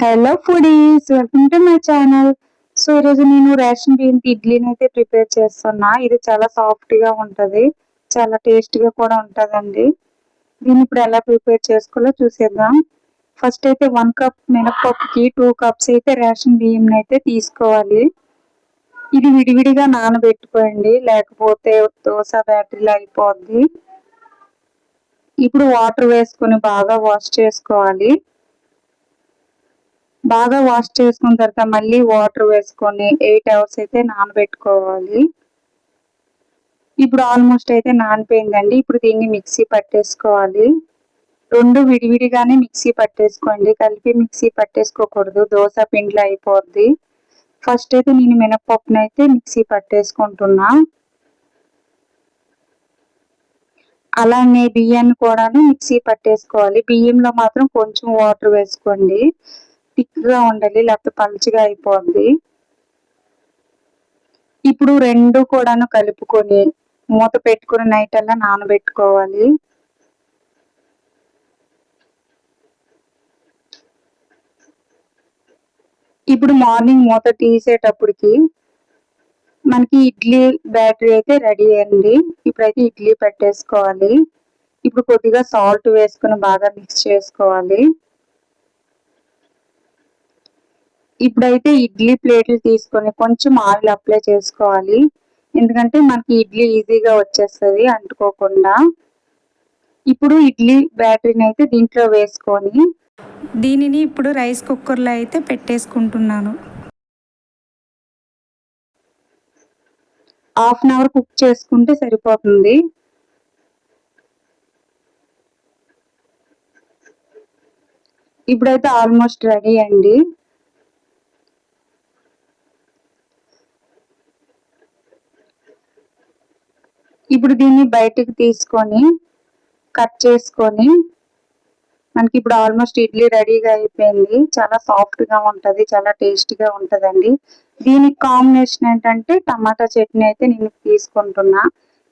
Hello foodies, welcome to my channel. So ఈరోజు నేను ration బియ్యం ఇడ్లీని అయితే ప్రిపేర్ చేస్తున్నా. ఇది చాలా సాఫ్ట్గా ఉంటుంది, చాలా టేస్ట్గా కూడా ఉంటుందండి. దీన్ని ఇప్పుడు ఎలా ప్రిపేర్ చేసుకోవాలో చూసేద్దాం. ఫస్ట్ అయితే 1 కప్ మినపప్పుకి 2 కప్స్ అయితే రేషన్ బియ్యం అయితే తీసుకోవాలి. ఇది విడివిడిగా నానబెట్టుకోండి, లేకపోతే దోశ బ్యాటరీలో అయిపోద్ది. ఇప్పుడు వాటర్ వేసుకొని బాగా వాష్ చేసుకోవాలి. బాగా వాష్ చేసుకున్న తర్వాత మళ్ళీ వాటర్ వేసుకొని 8 అవర్స్ అయితే నానబెట్టుకోవాలి. ఇప్పుడు ఆల్మోస్ట్ అయితే నానిపోయిందండి. ఇప్పుడు దీన్ని మిక్సీ పట్టేసుకోవాలి. రెండు విడివిడిగానే మిక్సీ పట్టేసుకోండి, కలిపి మిక్సీ పట్టేసుకోకూడదు, దోశ పిండిలో అయిపోద్ది. ఫస్ట్ అయితే నేను మినపప్పును అయితే మిక్సీ పట్టేసుకుంటున్నా. అలానే బియ్యాన్ని కూడా మిక్సీ పట్టేసుకోవాలి. బియ్యంలో మాత్రం కొంచెం వాటర్ వేసుకోండి, థిక్గా ఉండాలి, లేకపోతే పలుచగా అయిపోద్ది. ఇప్పుడు రెండు కూడాను కలుపుకొని మూత పెట్టుకుని నైట్ అలా నానబెట్టుకోవాలి. ఇప్పుడు మార్నింగ్ మూత తీసేటప్పటికి మనకి ఇడ్లీ బ్యాటరీ అయితే రెడీ అయింది. ఇప్పుడైతే ఇడ్లీ పెట్టేసుకోవాలి. ఇప్పుడు కొద్దిగా సాల్ట్ వేసుకుని బాగా మిక్స్ చేసుకోవాలి. ఇప్పుడైతే ఇడ్లీ ప్లేట్లు తీసుకొని కొంచెం ఆయిల్ అప్లై చేసుకోవాలి, ఎందుకంటే మనకి ఇడ్లీ ఈజీగా వచ్చేస్తుంది అంటుకోకుండా. ఇప్పుడు ఇడ్లీ బ్యాటరీని అయితే దీంట్లో వేసుకొని దీనిని ఇప్పుడు రైస్ కుక్కర్లో అయితే పెట్టేసుకుంటున్నాను. హాఫ్ అన్ అవర్ కుక్ చేసుకుంటే సరిపోతుంది. ఇప్పుడైతే ఆల్మోస్ట్ రెడీ అండి. ఇప్పుడు దీన్ని బయటికి తీసుకొని కట్ చేసుకొని మనకి ఇప్పుడు ఆల్మోస్ట్ ఇడ్లీ రెడీగా అయిపోయింది. చాలా సాఫ్ట్గా ఉంటుంది, చాలా టేస్టీగా ఉంటుందండి. దీనికి కాంబినేషన్ ఏంటంటే టమాటా చట్నీ అయితే నేను తీసుకుంటున్నా,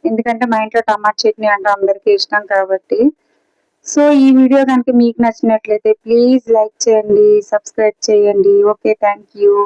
ఎందుకంటే మా ఇంట్లో టమాటా చట్నీ అంటే అందరికీ ఇష్టం కాబట్టి. సో ఈ వీడియో కనుక మీకు నచ్చినట్లయితే ప్లీజ్ లైక్ చేయండి, సబ్స్క్రైబ్ చేయండి. Okay, thank you.